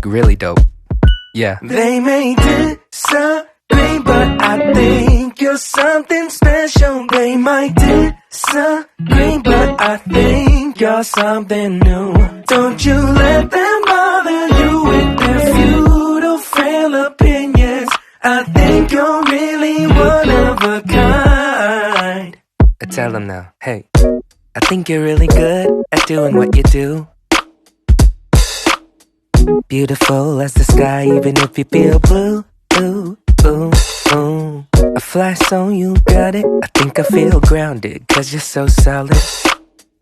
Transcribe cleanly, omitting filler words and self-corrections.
like really dope. Yeah. They may disagree, but I think you're something special. They might disagree, but I think you're something new. Don't you let them bother you with their futile, frail opinions. I think you're really one of a kind. I tell them now, hey, I think you're really good at doing what you do. Beautiful as the sky, even if you feel blue. Ooh, ooh, ooh. A flash on you, got it. I think I feel grounded, 'cause you're so solid.